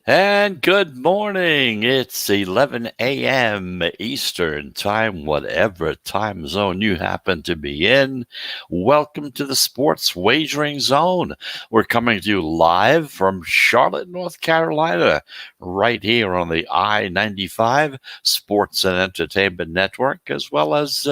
And good morning. It's 11 a.m. Eastern Time, whatever time zone you happen to be in. Welcome to the Sports Wagering Zone. We're coming to you live from Charlotte, North Carolina, right here on the I-95 Sports and Entertainment Network, as well as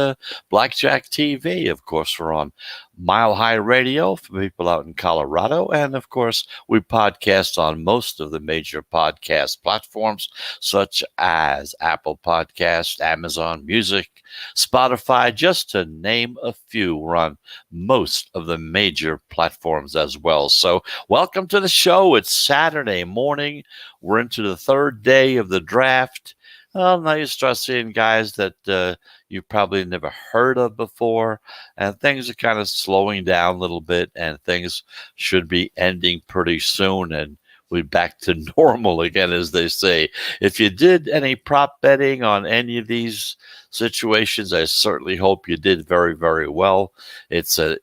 Blackjack TV. Of course, we're on Mile High Radio for people out in Colorado. And of course, we podcast on most of the major podcast platforms, such as Apple Podcast, Amazon Music, Spotify, just to name a few. We're on most of the major platforms as well. So, welcome to the show. It's Saturday morning. We're into the third day of the draft. Well, now you start seeing guys that you probably never heard of before, and things are kind of slowing down a little bit, and things should be ending pretty soon, and we're back to normal again, as they say. If you did any prop betting on any of these situations, I certainly hope you did very, very well. It's a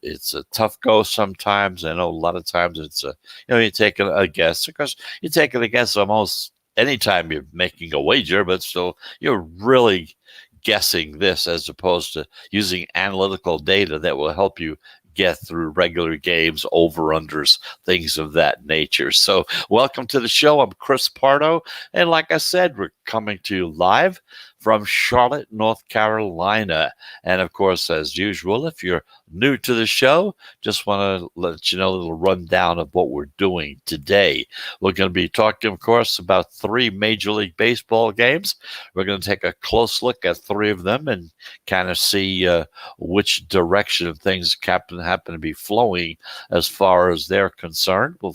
tough go sometimes. I know a lot of times you're taking a guess, because you're taking a guess almost anytime you're making a wager, but still you're really guessing this as opposed to using analytical data that will help you get through regular games, over-unders, things of that nature. So welcome to the show. I'm Chris Pardo. And like I said, we're coming to you live from Charlotte, North Carolina. And of course, as usual, if you're new to the show, just want to let you know a little rundown of what we're doing today. We're going to be talking, of course, about 3 Major League Baseball games. We're going to take a close look at 3 of them and kind of see which direction things happen to be flowing as far as they're concerned. We're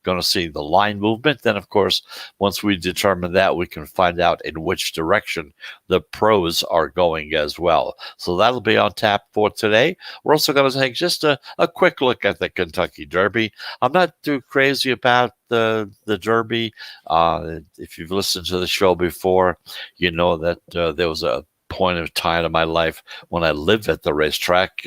going to see the line movement. Then, of course, once we determine that, we can find out in which direction the pros are going as well. So that'll be on tap for today. We're also going to take just a quick look at the Kentucky Derby. I'm not too crazy about the Derby. If you've listened to the show before, you know that there was a point of time in my life when I lived at the racetrack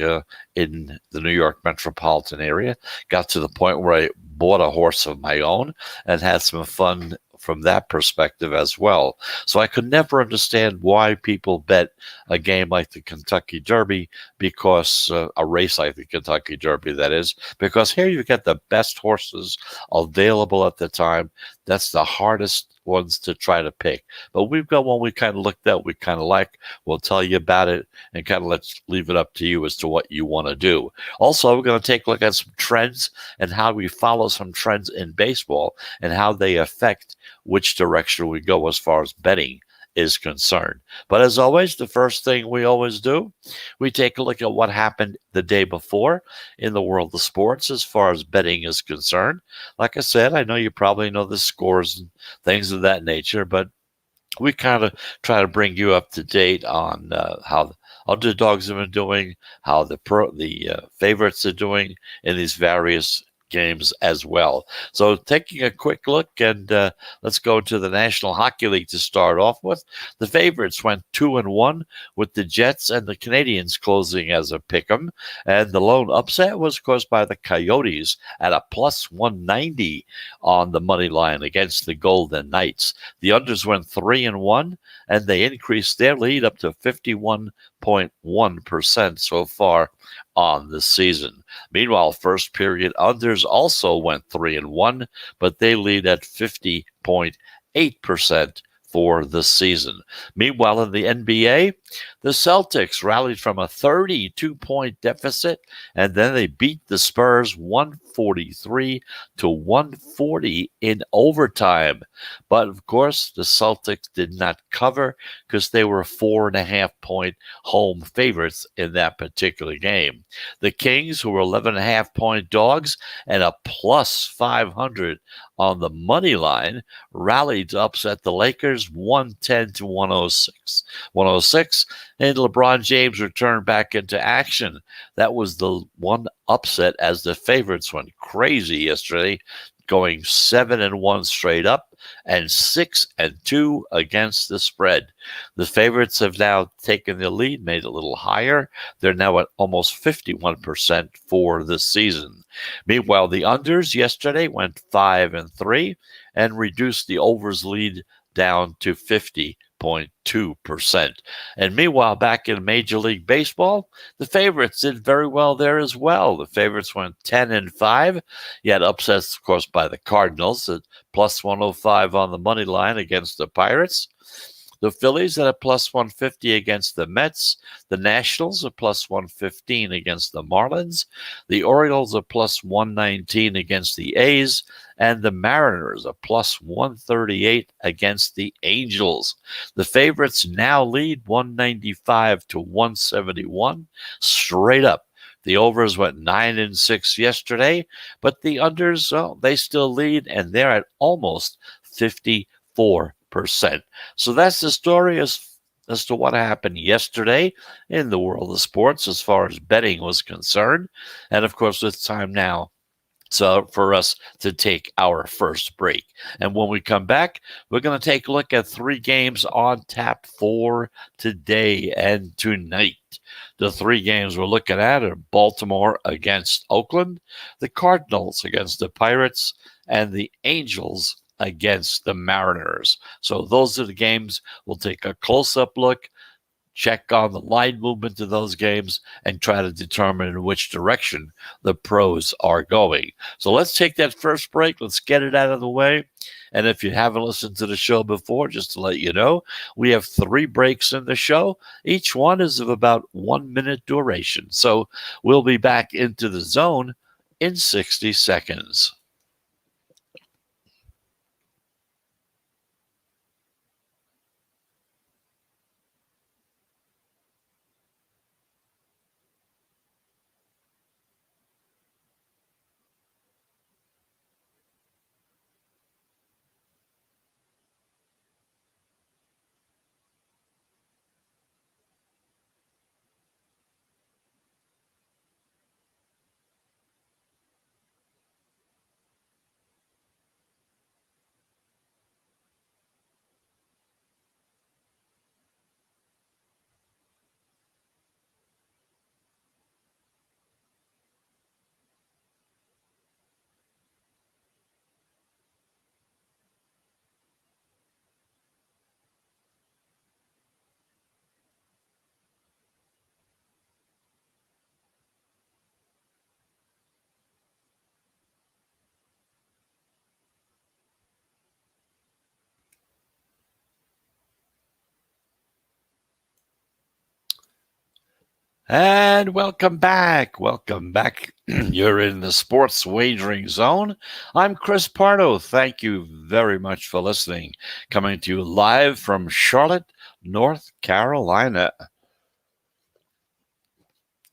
in the New York metropolitan area. Got to the point where I bought a horse of my own and had some fun from that perspective as well. So I could never understand why people bet a game like the Kentucky Derby, because a race like the Kentucky Derby, that is, because here you get the best horses available at the time. That's the hardest ones to try to pick. But we've got one we kind of looked at, we kind of like. We'll tell you about it and kind of let's leave it up to you as to what you want to do. Also, we're going to take a look at some trends and how we follow some trends in baseball and how they affect which direction we go as far as betting is concerned. But as always, the first thing we always do, we take a look at what happened the day before in the world of sports as far as betting is concerned. Like I said, I know you probably know the scores and things of that nature, but we kind of try to bring you up to date on how the underdogs have been doing, how the favorites are doing in these various games as well. So taking a quick look, and let's go to the National Hockey League to start off with. The favorites went 2-1 with the Jets and the Canadians closing as a pick'em, and the lone upset was caused by the Coyotes at a plus 190 on the money line against the Golden Knights. The unders went 3-1, and they increased their lead up to 51.1% so far on the season. Meanwhile, first period unders also went 3-1, but they lead at 50.8% for the season. Meanwhile, in the NBA, the Celtics rallied from a 32-point deficit, and then they beat the Spurs 143-140 in overtime. But of course, the Celtics did not cover because they were 4.5-point home favorites in that particular game. The Kings, who were 11.5-point dogs and a plus 500 on the money line, rallied to upset the Lakers 110-106. And LeBron James returned back into action. That was the one upset as the favorites went crazy yesterday, going 7-1 straight up and 6-2 against the spread. The favorites have now taken the lead, made it a little higher. They're now at almost 51% for this season. Meanwhile, the unders yesterday went 5-3 and reduced the overs lead down to 50.2%. And meanwhile, back in Major League Baseball, the favorites did very well there as well. The favorites went 10-5. You had upsets, of course, by the Cardinals at plus 105 on the money line against the Pirates. The Phillies at a plus 150 against the Mets. The Nationals at plus 115 against the Marlins. The Orioles at plus 119 against the A's. And the Mariners at plus 138 against the Angels. The favorites now lead 195-171 straight up. The overs went 9-6 yesterday, but the unders, well, they still lead, and they're at almost 54%. So that's the story as to what happened yesterday in the world of sports as far as betting was concerned. And of course, it's time now for us to take our first break. And when we come back, we're going to take a look at 3 games on tap for today and tonight. The 3 games we're looking at are Baltimore against Oakland, the Cardinals against the Pirates, and the Angels against the Mariners. So those are the games. We'll take a close-up look, check on the line movement of those games, and try to determine in which direction the pros are going. So let's take that first break. Let's get it out of the way. And if you haven't listened to the show before, just to let you know, we have 3 breaks in the show. Each one is of about 1 minute duration. So we'll be back into the zone in 60 seconds. And welcome back. Welcome back. You're in the sports wagering zone. I'm Chris Pardo. Thank you very much for listening. Coming to you live from Charlotte, North Carolina.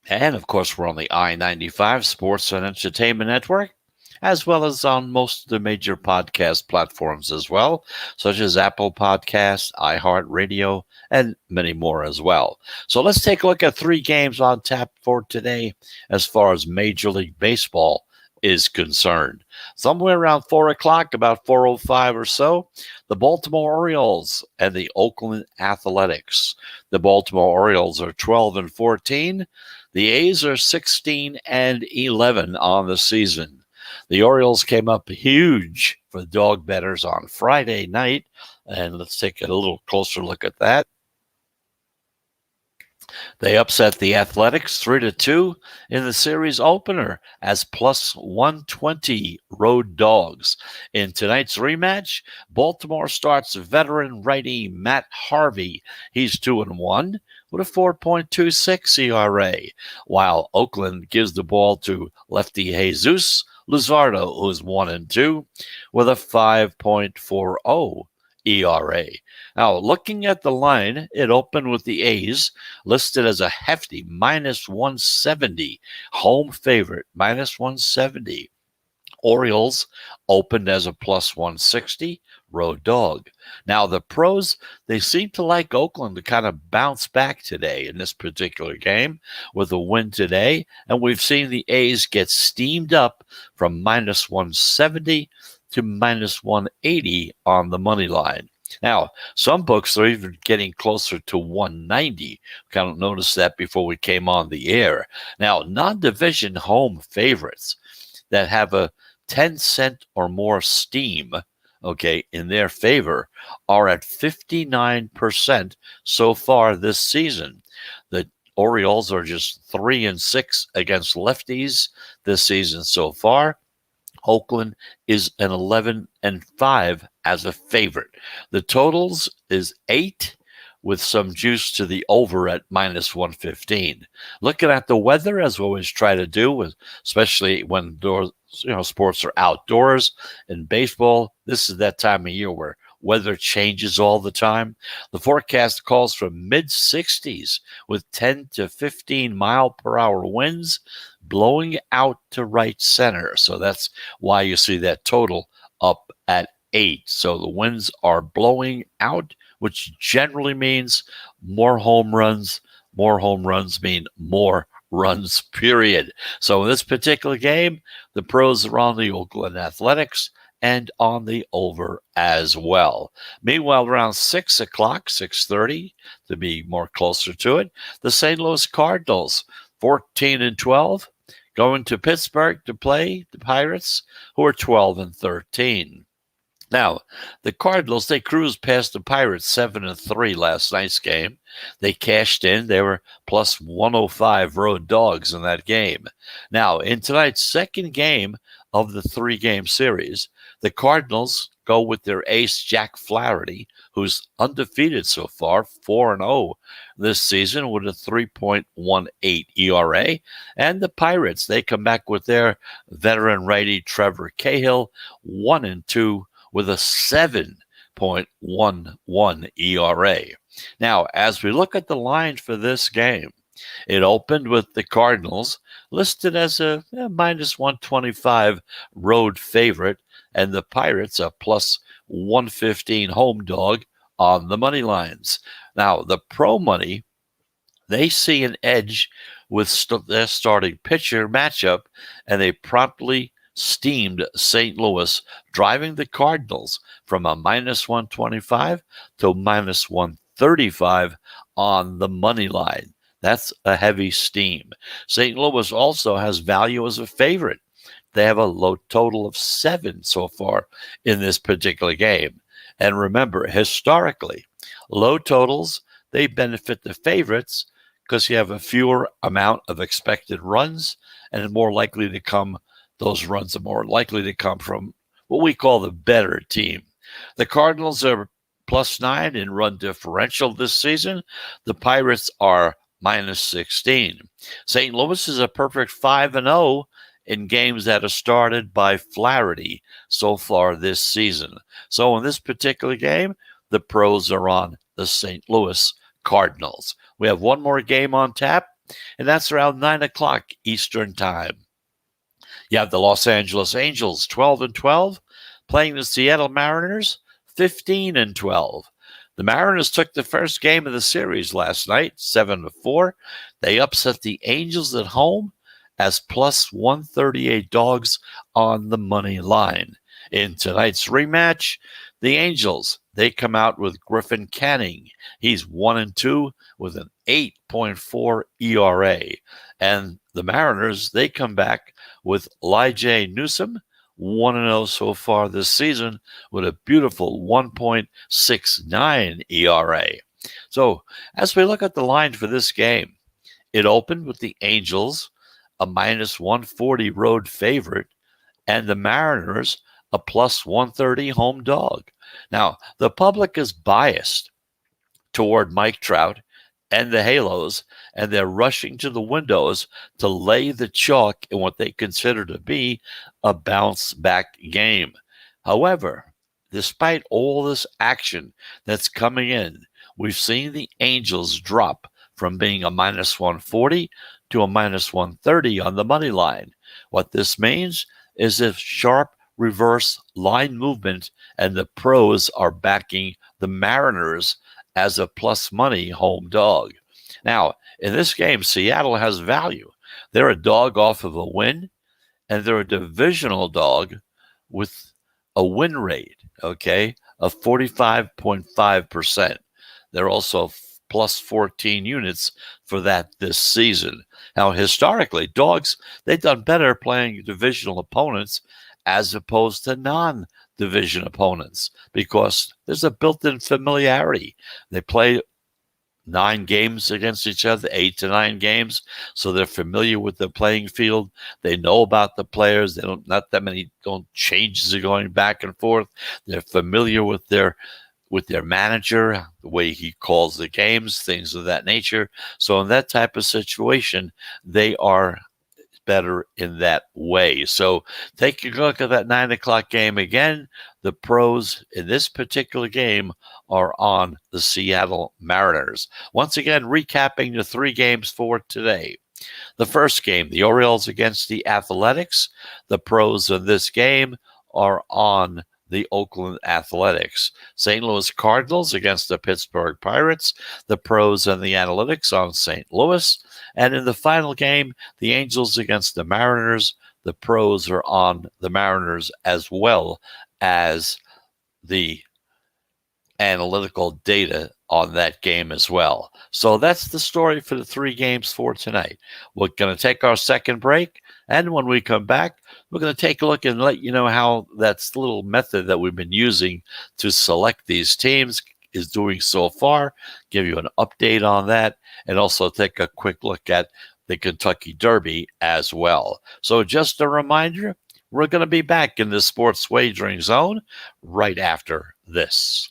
And of course, we're on the I-95 Sports and Entertainment Network, as well as on most of the major podcast platforms as well, such as Apple Podcasts, iHeartRadio, and many more as well. So let's take a look at 3 games on tap for today as far as Major League Baseball is concerned. Somewhere around 4 o'clock, about 4:05 or so, the Baltimore Orioles and the Oakland Athletics. The Baltimore Orioles are 12-14. The A's are 16-11 on the season. The Orioles came up huge for dog bettors on Friday night, and let's take a little closer look at that. They upset the Athletics 3-2 in the series opener as plus 120 road dogs. In tonight's rematch, Baltimore starts veteran righty Matt Harvey. He's 2-1 with a 4.26 ERA, while Oakland gives the ball to lefty Jesus Luzardo, who's 1-2 with a 5.40 ERA. Now, looking at the line, it opened with the A's listed as a hefty minus 170, home favorite, minus 170. Orioles opened as a plus 160 road dog. Now, the pros, they seem to like Oakland to kind of bounce back today in this particular game with a win today. And we've seen the A's get steamed up from minus 170 to minus 180 on the money line. Now, some books are even getting closer to 190. Kind of noticed that before we came on the air. Now, non-division home favorites that have a 10-cent or more steam, okay, in their favor are at 59% so far this season. The Orioles are just 3-6 against lefties this season so far. Oakland is an 11-5 as a favorite. The totals is 8 with some juice to the over at minus 115. Looking at the weather, as we always try to do, especially when sports are outdoors. In baseball, this is that time of year where weather changes all the time. The forecast calls for mid-60s with 10 to 15 mile per hour winds blowing out to right center. So that's why you see that total up at 8. So the winds are blowing out, which generally means more home runs. More home runs mean more runs, period. So in this particular game, the pros are on the Oakland Athletics and on the over as well. Meanwhile, around 6 o'clock, 6:30, to be more closer to it, the St. Louis Cardinals, 14-12, going to Pittsburgh to play the Pirates, who are 12-13. Now, the Cardinals, they cruised past the Pirates 7-3 last night's game. They cashed in. They were plus 105 road dogs in that game. Now, in tonight's second game of the 3-game series, the Cardinals go with their ace, Jack Flaherty, who's undefeated so far, 4-0 this season with a 3.18 ERA. And the Pirates, they come back with their veteran righty, Trevor Cahill, 1-2 with a 7.11 ERA. Now, as we look at the line for this game, it opened with the Cardinals listed as a minus 125 road favorite, and the Pirates a plus 115 home dog on the money lines. Now, the pro money, they see an edge with their starting pitcher matchup, and they promptly steamed St. Louis, driving the Cardinals from a minus 125 to minus 135 on the money line. That's a heavy steam. St. Louis also has value as a favorite. They have a low total of 7 so far in this particular game. And remember, historically, low totals, they benefit the favorites because you have a fewer amount of expected runs, and more likely to come, those runs are more likely to come from what we call the better team. The Cardinals are plus 9 in run differential this season. The Pirates are minus 16. St. Louis is a perfect 5-0 in games that are started by Flaherty so far this season. So in this particular game, the pros are on the St. Louis Cardinals. We have one more game on tap, and that's around 9 o'clock Eastern time. You have the Los Angeles Angels, 12-12, playing the Seattle Mariners, 15-12. The Mariners took the first game of the series last night, 7-4. They upset the Angels at home as plus 138 dogs on the money line. In tonight's rematch, the Angels, they come out with Griffin Canning. He's 1-2 with an 8.4 ERA. And the Mariners, they come back with Elijah Newsom, 1-0 so far this season with a beautiful 1.69 ERA. So as we look at the line for this game, it opened with the Angels, a minus 140 road favorite, and the Mariners, a plus 130 home dog. Now, the public is biased toward Mike Trout and the Halos, and they're rushing to the windows to lay the chalk in what they consider to be a bounce-back game. However, despite all this action that's coming in, we've seen the Angels drop from being a minus 140 to a minus 130 on the money line. What this means, is a sharp reverse line movement, and the pros are backing the Mariners as a plus money home dog. Now, in this game, Seattle has value. They're a dog off of a win, and they're a divisional dog with a win rate, okay, of 45.5%. They're also plus 14 units for that this season. Now, historically, dogs, they've done better playing divisional opponents as opposed to non-division opponents because there's a built-in familiarity. They play 9 games against each other, 8 to 9 games. So they're familiar with the playing field. They know about the players. They don't, not that many don't changes are going back and forth. They're familiar with their manager, the way he calls the games, things of that nature. So in that type of situation, they are better in that way. So take a look at that 9 o'clock game again. The pros in this particular game are on the Seattle Mariners. Once again, recapping the 3 games for today. The first game, the Orioles against the Athletics. The pros in this game are on the Oakland Athletics. St. Louis Cardinals against the Pittsburgh Pirates. The pros and the analytics on St. Louis. And in the final game, the Angels against the Mariners. The pros are on the Mariners as well as the analytical data on that game as well. So that's the story for the 3 games for tonight. We're going to take our second break, and when we come back, we're going to take a look and let you know how that little method that we've been using to select these teams is doing so far, give you an update on that, and also take a quick look at the Kentucky Derby as well. So just a reminder, we're going to be back in the sports wagering zone right after this.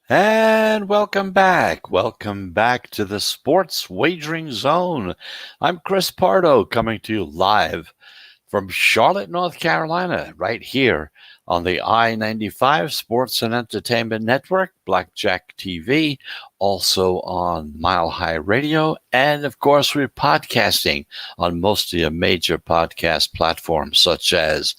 And welcome back. Welcome back to the Sports Wagering Zone. I'm Chris Pardo coming to you live from Charlotte, North Carolina, right here on the I-95 Sports and Entertainment Network, Blackjack TV, also on Mile High Radio, and of course we're podcasting on most of your major podcast platforms such as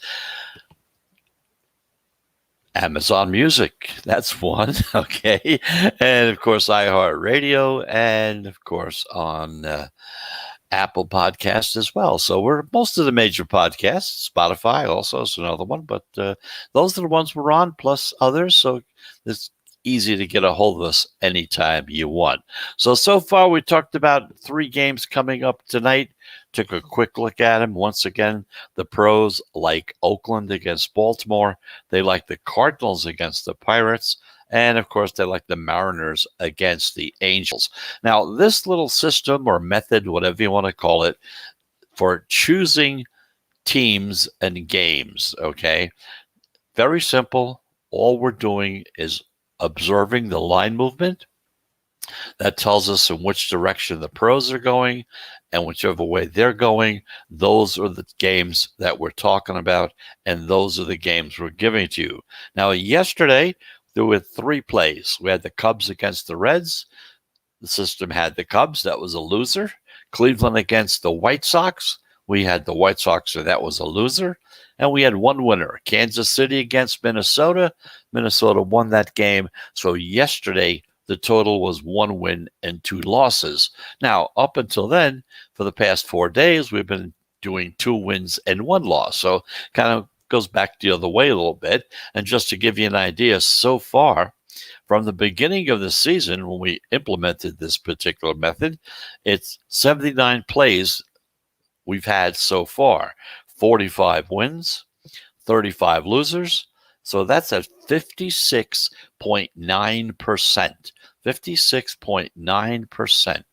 Amazon Music, that's one, okay. And of course, iHeartRadio, and of course on Apple Podcasts as well. So we're most of the major podcasts. Spotify also is another one, but those are the ones we're on, plus others. So it's easy to get a hold of us anytime you want. So far we talked about 3 games coming up tonight. Took a quick look at them. Once again, the pros like Oakland against Baltimore. They like the Cardinals against the Pirates. And of course, they like the Mariners against the Angels. Now, this little system or method, whatever you want to call it, for choosing teams and games, okay? Very simple. All we're doing is observing the line movement. That tells us in which direction the pros are going, and whichever way they're going, those are the games that we're talking about, and those are the games we're giving to you. Now, yesterday, there were 3 plays. We had the Cubs against the Reds. The system had the Cubs. That was a loser. Cleveland against the White Sox. We had the White Sox, so that was a loser. And we had one winner, Kansas City against Minnesota. Minnesota won that game. So yesterday, the total was 1 win and 2 losses. Now, up until then, for the past 4 days, we've been doing 2 wins and 1 loss. So kind of goes back the other way a little bit. And just to give you an idea, so far, from the beginning of the season, when we implemented this particular method, it's 79 plays we've had so far, 45 wins, 35 losers. So that's at 56.9%. 56.9%.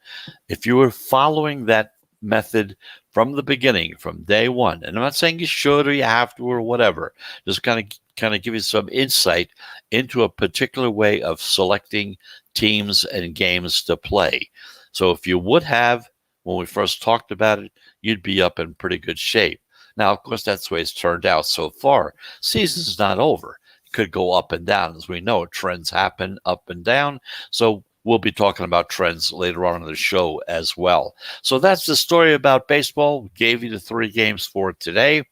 If you were following that method from the beginning, from day one, and I'm not saying you should or you have to or whatever, just kind of give you some insight into a particular way of selecting teams and games to play. So if you would have, when we first talked about it, you'd be up in pretty good shape. Now, of course, that's the way it's turned out so far. Season's not over. It could go up and down. As we know, trends happen up and down. So we'll be talking about trends later on in the show as well. So that's the story about baseball. We gave you the 3 games for today.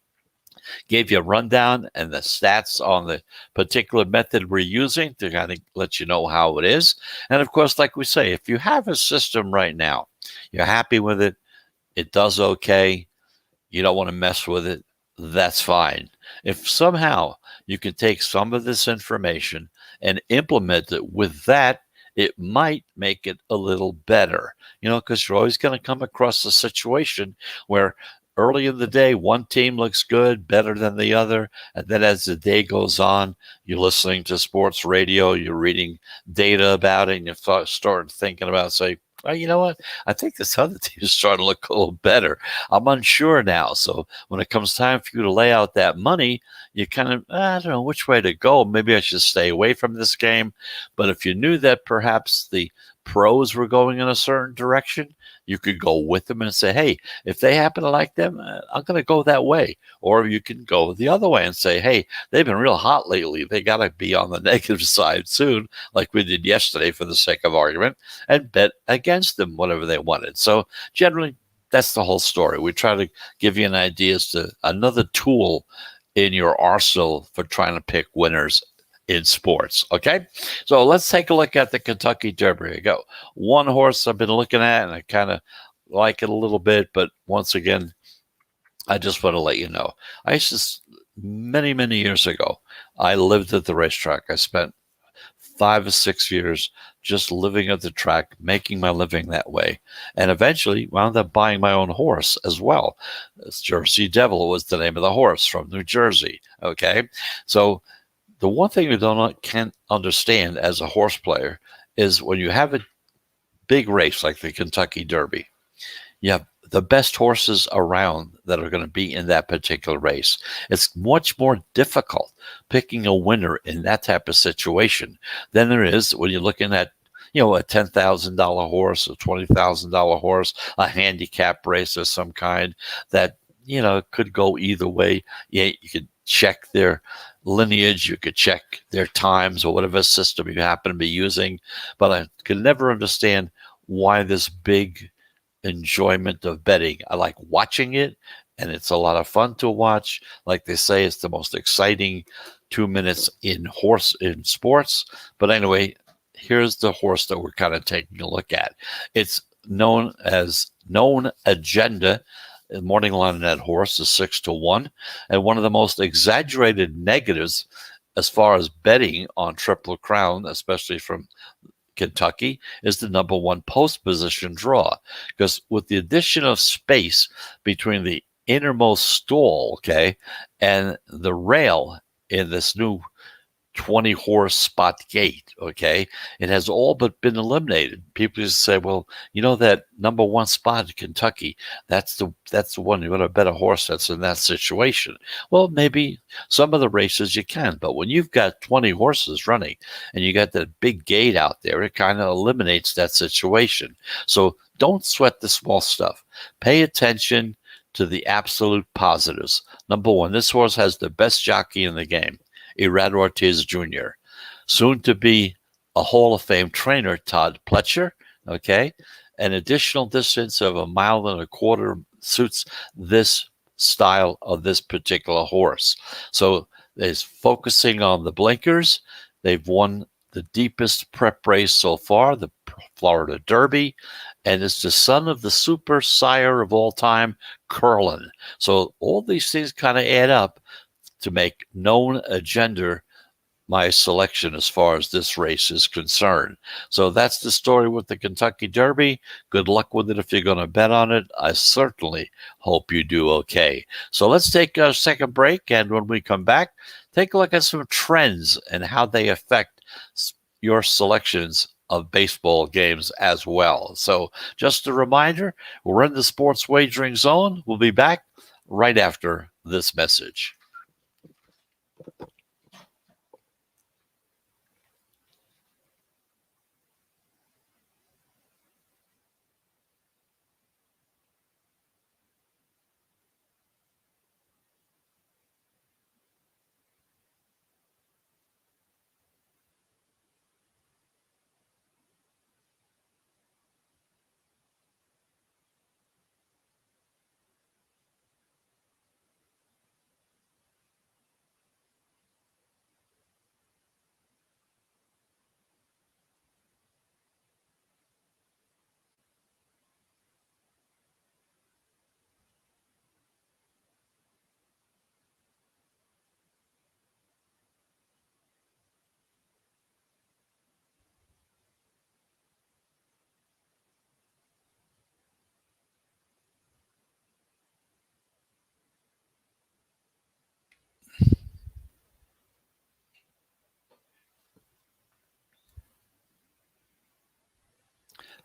Gave you a rundown and the stats on the particular method we're using to kind of let you know how it is. And of course, like we say, if you have a system right now, you're happy with it, it does okay, you don't want to mess with it, that's fine. If somehow you can take some of this information and implement it with that, it might make it a little better, because you're always going to come across a situation where early in the day, one team looks good, better than the other. And then as the day goes on, you're listening to sports radio, you're reading data about it, and you start thinking about, say, well, you know what? I think this other team is starting to look a little better. I'm unsure now. So when it comes time for you to lay out that money, you kind of, I don't know which way to go. Maybe I should stay away from this game. But if you knew that perhaps the pros were going in a certain direction, you could go with them and say, hey, if they happen to like them, I'm going to go that way. Or you can go the other way and say, hey, they've been real hot lately. They got to be on the negative side soon, like we did yesterday for the sake of argument, and bet against them, whatever they wanted. So generally, that's the whole story. We try to give you an idea as to another tool in your arsenal for trying to pick winners in sports. Okay, so let's take a look at the Kentucky Derby. Here you go. One horse I've been looking at, and I kind of like it a little bit, but once again, I just want to let you know. Many, many years ago, I lived at the racetrack. I spent 5 or 6 years just living at the track, making my living that way, and eventually wound up buying my own horse as well. Jersey Devil was the name of the horse from New Jersey. Okay, so the one thing you can't understand as a horse player is when you have a big race like the Kentucky Derby, you have the best horses around that are going to be in that particular race. It's much more difficult picking a winner in that type of situation than there is when you're looking at a $10,000 horse, a $20,000 horse, a handicap race of some kind that could go either way. Yeah, you could check their lineage, you could check their times or whatever system you happen to be using, but I could never understand why this big enjoyment of betting. I like watching it, and it's a lot of fun to watch. Like they say, it's the most exciting 2 minutes in sports. But anyway, here's the horse that we're kind of taking a look at. It's known as Known Agenda. The morning line on that horse is 6-1. And one of the most exaggerated negatives as far as betting on Triple Crown, especially from Kentucky, is the number 1 post position draw. Because with the addition of space between the innermost stall, and the rail in this new 20 horse spot gate. Okay. It has all but been eliminated. People just say, well, that number one spot in Kentucky, that's the one you want to bet a horse that's in that situation. Well, maybe some of the races you can, but when you've got 20 horses running and you got that big gate out there, it kind of eliminates that situation. So don't sweat the small stuff. Pay attention to the absolute positives. Number one, this horse has the best jockey in the game, Irad Ortiz Jr., soon to be a Hall of Fame trainer, Todd Pletcher. Okay. An additional distance of 1.25 miles suits this style of this particular horse. So it's focusing on the blinkers. They've won the deepest prep race so far, the Florida Derby, and it's the son of the super sire of all time, Curlin. So all these things kind of add up to make known agenda my selection as far as this race is concerned. So that's the story with the Kentucky Derby. Good luck with it if you're going to bet on it. I certainly hope you do okay. So let's take a second break, and when we come back, take a look at some trends and how they affect your selections of baseball games as well. So just a reminder, we're in the sports wagering zone. We'll be back right after this message.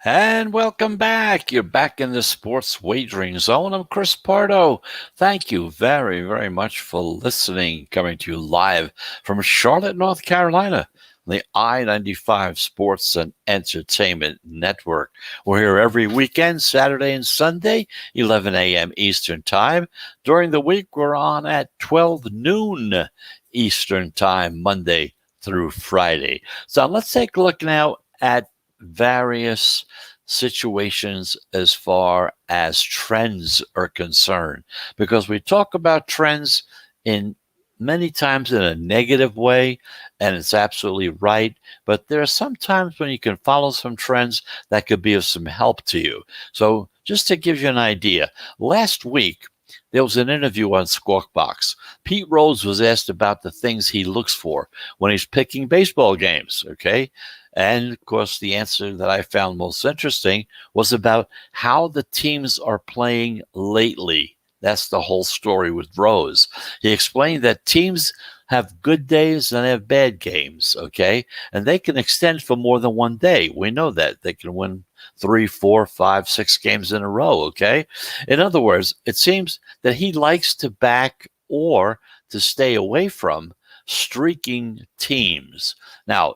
And welcome back. You're back in the sports wagering zone. I'm Chris Pardo. Thank you very, very much for listening. Coming to you live from Charlotte, North Carolina, the I-95 Sports and Entertainment Network. We're here every weekend, Saturday and Sunday, 11 a.m. Eastern Time. During the week, we're on at 12 noon Eastern Time, Monday through Friday. So let's take a look now at various situations as far as trends are concerned, because we talk about trends in many times in a negative way, and it's absolutely right, but there are some times when you can follow some trends that could be of some help to you. So just to give you an idea, last week there was an interview on Squawk Box. Pete Rose was asked about the things he looks for when he's picking baseball games, okay? And, of course, the answer that I found most interesting was about how the teams are playing lately. That's the whole story with Rose. He explained that teams have good days and have bad games, okay? And they can extend for more than one day. We know that. They can win 3, 4, 5, 6 games in a row, okay? In other words, it seems that he likes to back or to stay away from streaking teams. Now,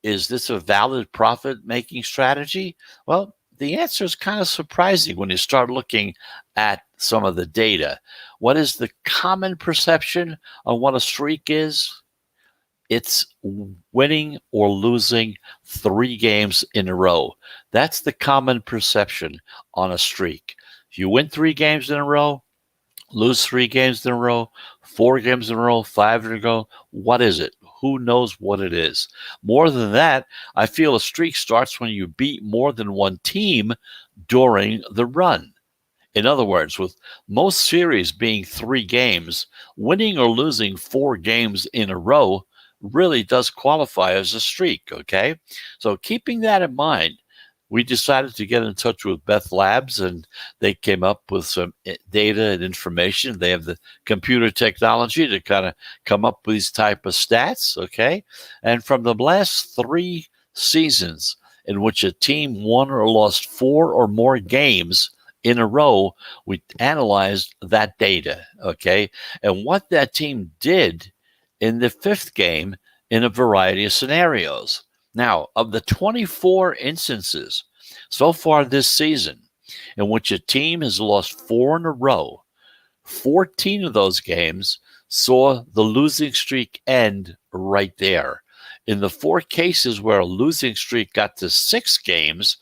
is this a valid profit-making strategy? Well, the answer is kind of surprising when you start looking at some of the data. What is the common perception on what a streak is? It's winning or losing 3 games in a row. That's the common perception on a streak. If you win 3 games in a row, lose 3 games in a row, 4 games in a row, 5 in a row, what is it? Who knows what it is? More than that, I feel a streak starts when you beat more than one team during the run. In other words, with most series being 3 games, winning or losing 4 games in a row really does qualify as a streak, okay? So keeping that in mind, we decided to get in touch with Beth Labs, and they came up with some data and information. They have the computer technology to kind of come up with these type of stats, okay? And from the last 3 seasons in which a team won or lost 4 or more games in a row, we analyzed that data, okay? And what that team did in the 5th game in a variety of scenarios. Now, of the 24 instances so far this season in which a team has lost 4 in a row, 14 of those games saw the losing streak end right there. In the 4 cases where a losing streak got to 6 games,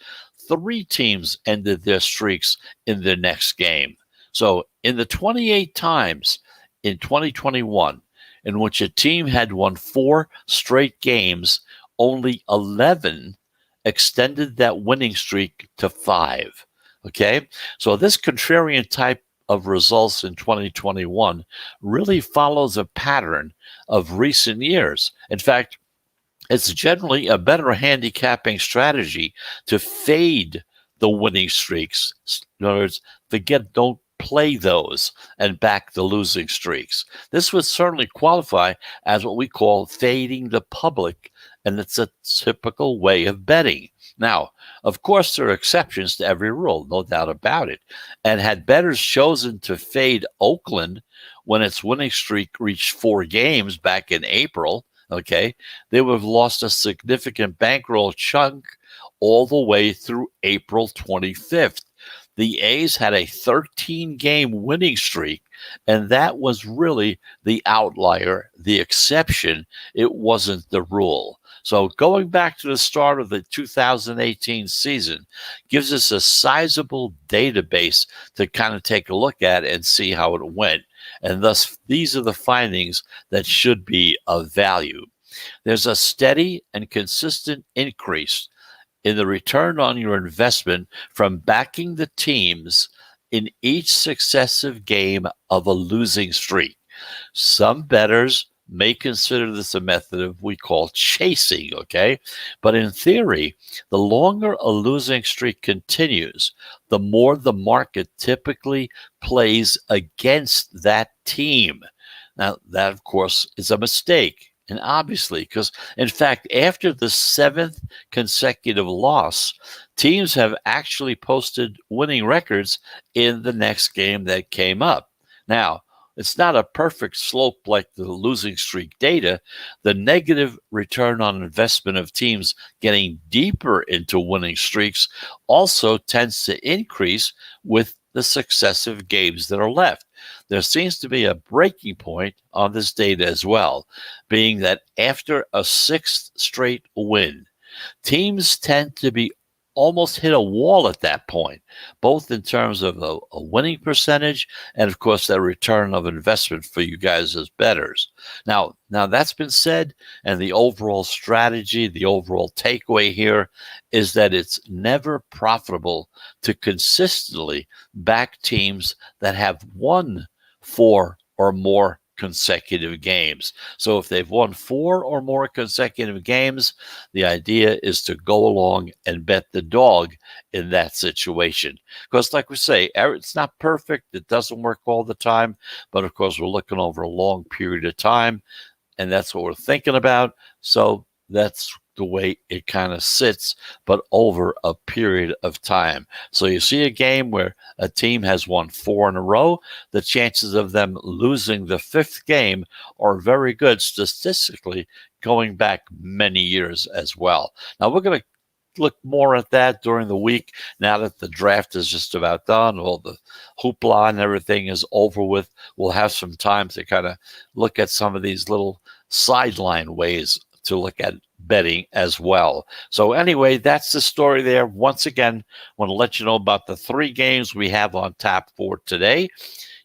3 teams ended their streaks in the next game. So in the 28 times in 2021 in which a team had won 4 straight games, only 11 extended that winning streak to 5. Okay? So this contrarian type of results in 2021 really follows a pattern of recent years. In fact, it's generally a better handicapping strategy to fade the winning streaks. In other words, don't play those and back the losing streaks. This would certainly qualify as what we call fading the public, and it's a typical way of betting. Now, of course, there are exceptions to every rule, no doubt about it. And had bettors chosen to fade Oakland when its winning streak reached 4 games back in April, okay, they would have lost a significant bankroll chunk all the way through April 25th. The A's had a 13-game winning streak, and that was really the outlier, the exception. It wasn't the rule. So going back to the start of the 2018 season gives us a sizable database to kind of take a look at and see how it went. And thus, these are the findings that should be of value. There's a steady and consistent increase in the return on your investment from backing the teams in each successive game of a losing streak. Some bettors may consider this a method of we call chasing, okay? But in theory, the longer a losing streak continues, the more the market typically plays against that team. Now, that, of course, is a mistake. And obviously, because in fact, after the 7th consecutive loss, teams have actually posted winning records in the next game that came up. Now, it's not a perfect slope like the losing streak data. The negative return on investment of teams getting deeper into winning streaks also tends to increase with the successive games that are left. There seems to be a breaking point on this data as well, being that after a 6th straight win, teams tend to be almost hit a wall at that point, both in terms of a winning percentage and, of course, that return of investment for you guys as bettors. Now that's been said, and the overall strategy, the overall takeaway here is that it's never profitable to consistently back teams that have won 4 or more consecutive games. So if they've won 4 or more consecutive games, the idea is to go along and bet the dog in that situation. Because like we say, it's not perfect. It doesn't work all the time. But of course, we're looking over a long period of time, and that's what we're thinking about. So that's the way it kind of sits, but over a period of time. So you see a game where a team has won 4 in a row, the chances of them losing the 5th game are very good statistically, going back many years as well. Now we're going to look more at that during the week now that the draft is just about done, all the hoopla and everything is over with. We'll have some time to kind of look at some of these little sideline ways to look at betting as well. So anyway, that's the story there. Once again, I want to let you know about the 3 games we have on tap for today.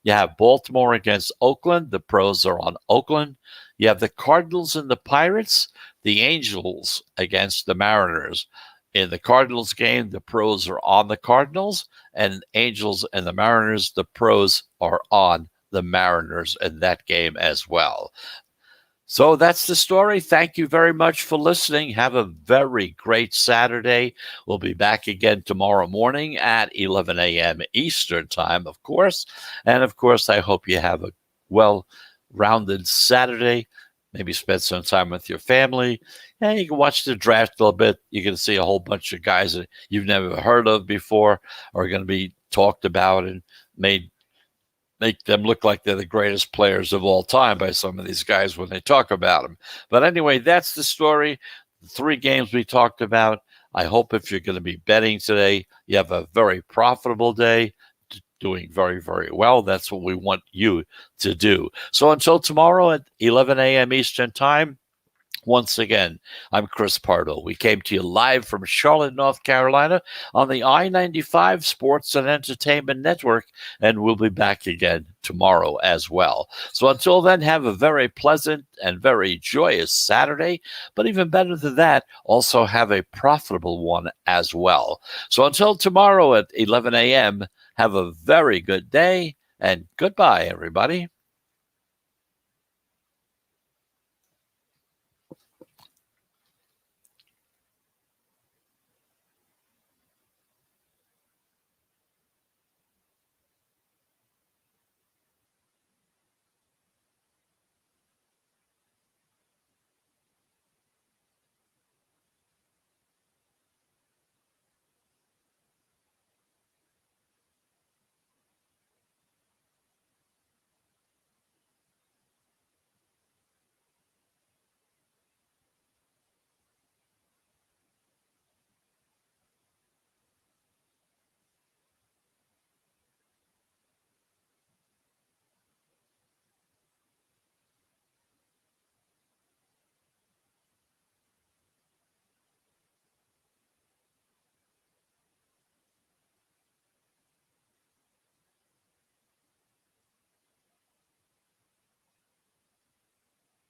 You have Baltimore against Oakland. The pros are on Oakland. You have the Cardinals and the Pirates. The Angels against the Mariners. In the Cardinals game, the pros are on the Cardinals, and Angels and the Mariners, the pros are on the Mariners in that game as well. So that's the story. Thank you very much for listening. Have a very great Saturday. We'll be back again tomorrow morning at 11 a.m. Eastern Time, of course. And of course, I hope you have a well rounded Saturday. Maybe spend some time with your family. And you can watch the draft a little bit. You can see a whole bunch of guys that you've never heard of before are going to be talked about and made make them look like they're the greatest players of all time by some of these guys when they talk about them. But anyway, that's the story. The 3 games we talked about. I hope if you're going to be betting today, you have a very profitable day, doing very, very well. That's what we want you to do. So until tomorrow at 11 a.m. Eastern Time, once again, I'm Chris Pardo. We came to you live from Charlotte, North Carolina on the I-95 Sports and Entertainment Network, and we'll be back again tomorrow as well. So until then, have a very pleasant and very joyous Saturday, but even better than that, also have a profitable one as well. So until tomorrow at 11 a.m., have a very good day, and goodbye, everybody.